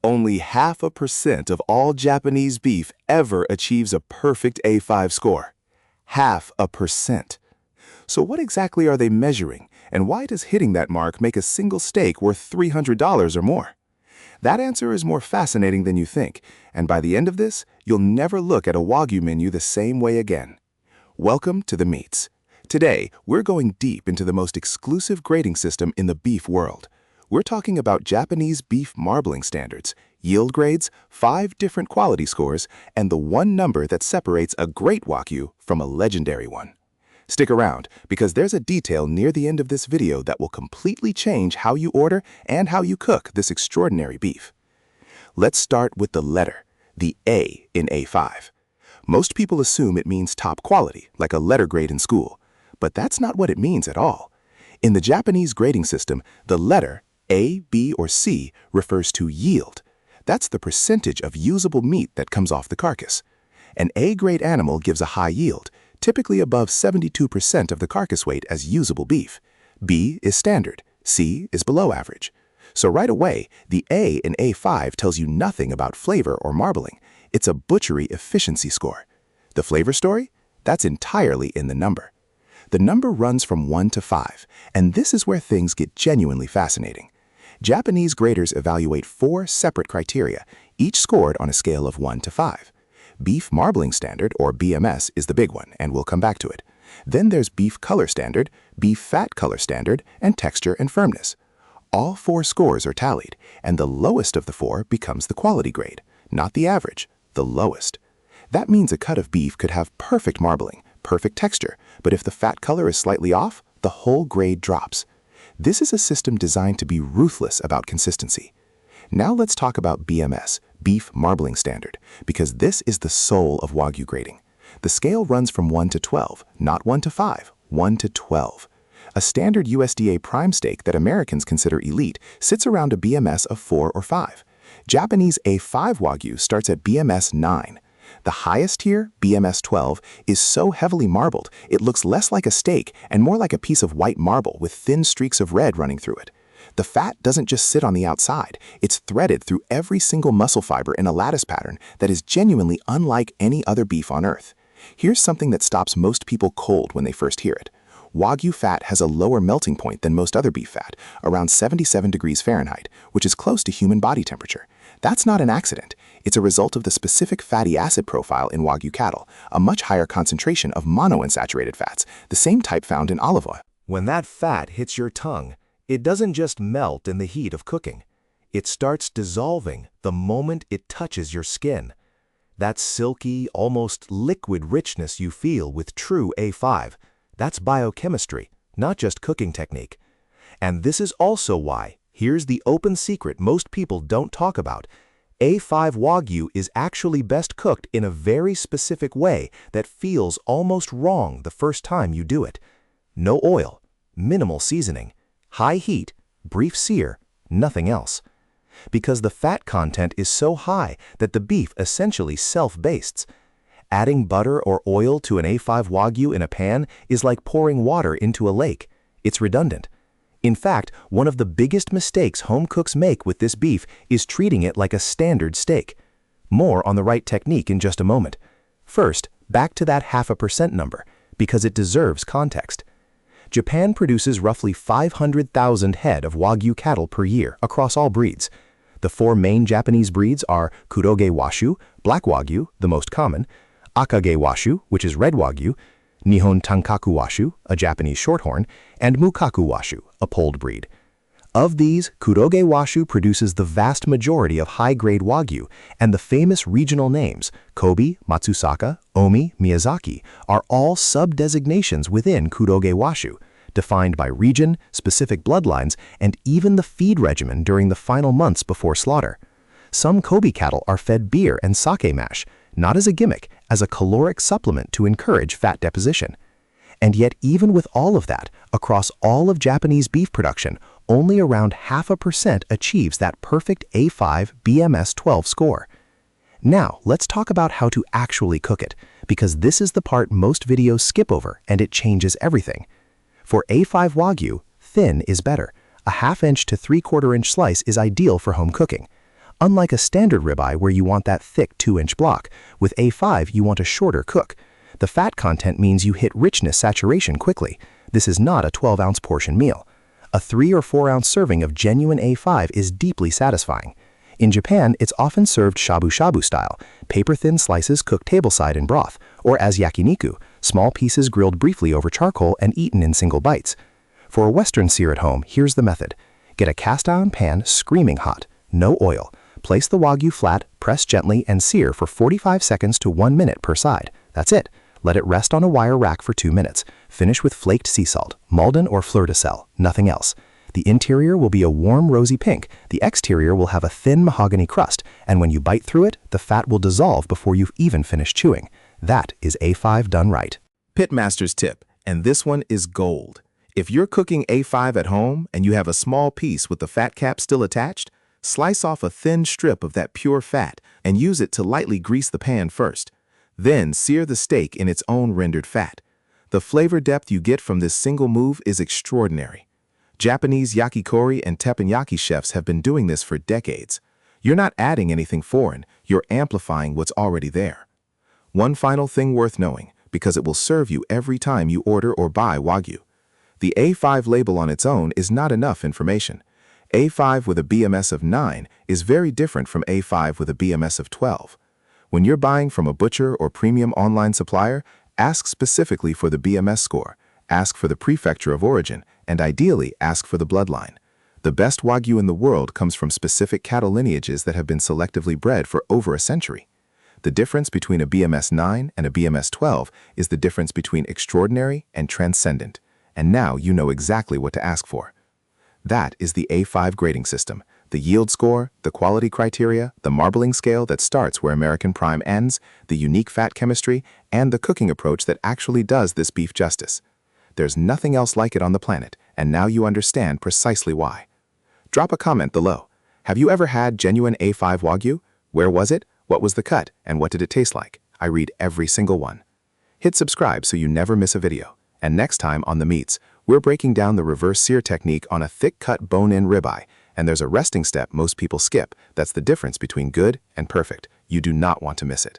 Only 0.5% of all Japanese beef ever achieves a perfect A5 score. 0.5%. So what exactly are they measuring, and why does hitting that mark make a single steak worth $300 or more? That answer is more fascinating than you think, and by the end of this, you'll never look at a Wagyu menu the same way again. Welcome to the Meats. Today, we're going deep into the most exclusive grading system in the beef world. We're talking about Japanese beef marbling standards, yield grades, 5 different quality scores, and the one number that separates a great Wagyu from a legendary one. Stick around, because there's a detail near the end of this video that will completely change how you order and how you cook this extraordinary beef. Let's start with the letter, the A in A5. Most people assume it means top quality, like a letter grade in school, but that's not what it means at all. In the Japanese grading system, the letter A, B, or C refers to yield. That's the percentage of usable meat that comes off the carcass. An A-grade animal gives a high yield, typically above 72% of the carcass weight as usable beef. B is standard, C is below average. So right away, the A in A5 tells you nothing about flavor or marbling. It's a butchery efficiency score. The flavor story? That's entirely in the number. The number runs from 1 to 5, and this is where things get genuinely fascinating. Japanese graders evaluate 4 separate criteria, each scored on a scale of 1 to 5. Beef marbling standard, or BMS, is the big one, and we'll come back to it. Then there's beef color standard, beef fat color standard, and texture and firmness. All 4 scores are tallied, and the lowest of the 4 becomes the quality grade, not the average, the lowest. That means a cut of beef could have perfect marbling, perfect texture, but if the fat color is slightly off, the whole grade drops. This is a system designed to be ruthless about consistency. Now let's talk about BMS, beef marbling standard, because this is the soul of Wagyu grading. The scale runs from 1 to 12, not 1 to 5, 1 to 12. A standard USDA prime steak that Americans consider elite sits around a BMS of 4 or 5. Japanese A5 Wagyu starts at BMS 9. The highest tier, BMS 12, is so heavily marbled it looks less like a steak and more like a piece of white marble with thin streaks of red running through it. The fat doesn't just sit on the outside, it's threaded through every single muscle fiber in a lattice pattern that is genuinely unlike any other beef on earth. Here's something that stops most people cold when they first hear it. Wagyu fat has a lower melting point than most other beef fat, around 77 degrees Fahrenheit, which is close to human body temperature. That's not an accident. It's a result of the specific fatty acid profile in Wagyu cattle, a much higher concentration of monounsaturated fats, the same type found in olive oil. When that fat hits your tongue, it doesn't just melt in the heat of cooking. It starts dissolving the moment it touches your skin. That silky, almost liquid richness you feel with true A5, that's biochemistry, not just cooking technique. And this is also why, here's the open secret most people don't talk about, A5 Wagyu is actually best cooked in a very specific way that feels almost wrong the first time you do it. No oil, minimal seasoning, high heat, brief sear, nothing else. Because the fat content is so high that the beef essentially self-bastes. Adding butter or oil to an A5 Wagyu in a pan is like pouring water into a lake. It's redundant. In fact, one of the biggest mistakes home cooks make with this beef is treating it like a standard steak. More on the right technique in just a moment. First, back to that 0.5% number, because it deserves context. Japan produces roughly 500,000 head of Wagyu cattle per year across all breeds. The 4 main Japanese breeds are Kuroge Washu, Black Wagyu, the most common, Akage Washu, which is Red Wagyu, Nihon Tankaku Washu, a Japanese Shorthorn, and Mukaku Washu, a polled breed. Of these, Kuroge Washu produces the vast majority of high-grade Wagyu, and the famous regional names, Kobe, Matsusaka, Omi, Miyazaki, are all sub-designations within Kuroge Washu, defined by region, specific bloodlines, and even the feed regimen during the final months before slaughter. Some Kobe cattle are fed beer and sake mash, not as a gimmick, as a caloric supplement to encourage fat deposition. And yet, even with all of that, across all of Japanese beef production, only around 0.5% achieves that perfect A5 BMS 12 score. Now, let's talk about how to actually cook it, because this is the part most videos skip over and it changes everything. For A5 Wagyu, thin is better. A 1/2 inch to 3/4 inch slice is ideal for home cooking. Unlike a standard ribeye where you want that thick 2-inch block, with A5 you want a shorter cook. The fat content means you hit richness saturation quickly. This is not a 12-ounce portion meal. A 3 or 4-ounce serving of genuine A5 is deeply satisfying. In Japan, it's often served shabu-shabu style, paper-thin slices cooked tableside in broth, or as yakiniku, small pieces grilled briefly over charcoal and eaten in single bites. For a Western sear at home, here's the method. Get a cast-iron pan screaming hot, no oil. Place the Wagyu flat, press gently, and sear for 45 seconds to 1 minute per side. That's it. Let it rest on a wire rack for 2 minutes. Finish with flaked sea salt, Maldon or fleur de sel, nothing else. The interior will be a warm rosy pink, the exterior will have a thin mahogany crust, and when you bite through it, the fat will dissolve before you've even finished chewing. That is A5 done right. Pitmaster's tip, and this one is gold. If you're cooking A5 at home and you have a small piece with the fat cap still attached, slice off a thin strip of that pure fat and use it to lightly grease the pan first. Then sear the steak in its own rendered fat. The flavor depth you get from this single move is extraordinary. Japanese yakikori and teppanyaki chefs have been doing this for decades. You're not adding anything foreign, you're amplifying what's already there. One final thing worth knowing, because it will serve you every time you order or buy Wagyu. The A5 label on its own is not enough information. A5 with a BMS of 9 is very different from A5 with a BMS of 12. When you're buying from a butcher or premium online supplier, ask specifically for the BMS score, ask for the prefecture of origin, and ideally ask for the bloodline. The best Wagyu in the world comes from specific cattle lineages that have been selectively bred for over a century. The difference between a BMS 9 and a BMS 12 is the difference between extraordinary and transcendent. And now you know exactly what to ask for. That is the A5 grading system, the yield score, the quality criteria, the marbling scale that starts where American Prime ends, the unique fat chemistry, and the cooking approach that actually does this beef justice. There's nothing else like it on the planet, and now you understand precisely why. Drop a comment below. Have you ever had genuine A5 Wagyu? Where was it? What was the cut? And what did it taste like? I read every single one. Hit subscribe so you never miss a video. And next time on The Meats, we're breaking down the reverse sear technique on a thick-cut bone-in ribeye, and there's a resting step most people skip. That's the difference between good and perfect. You do not want to miss it.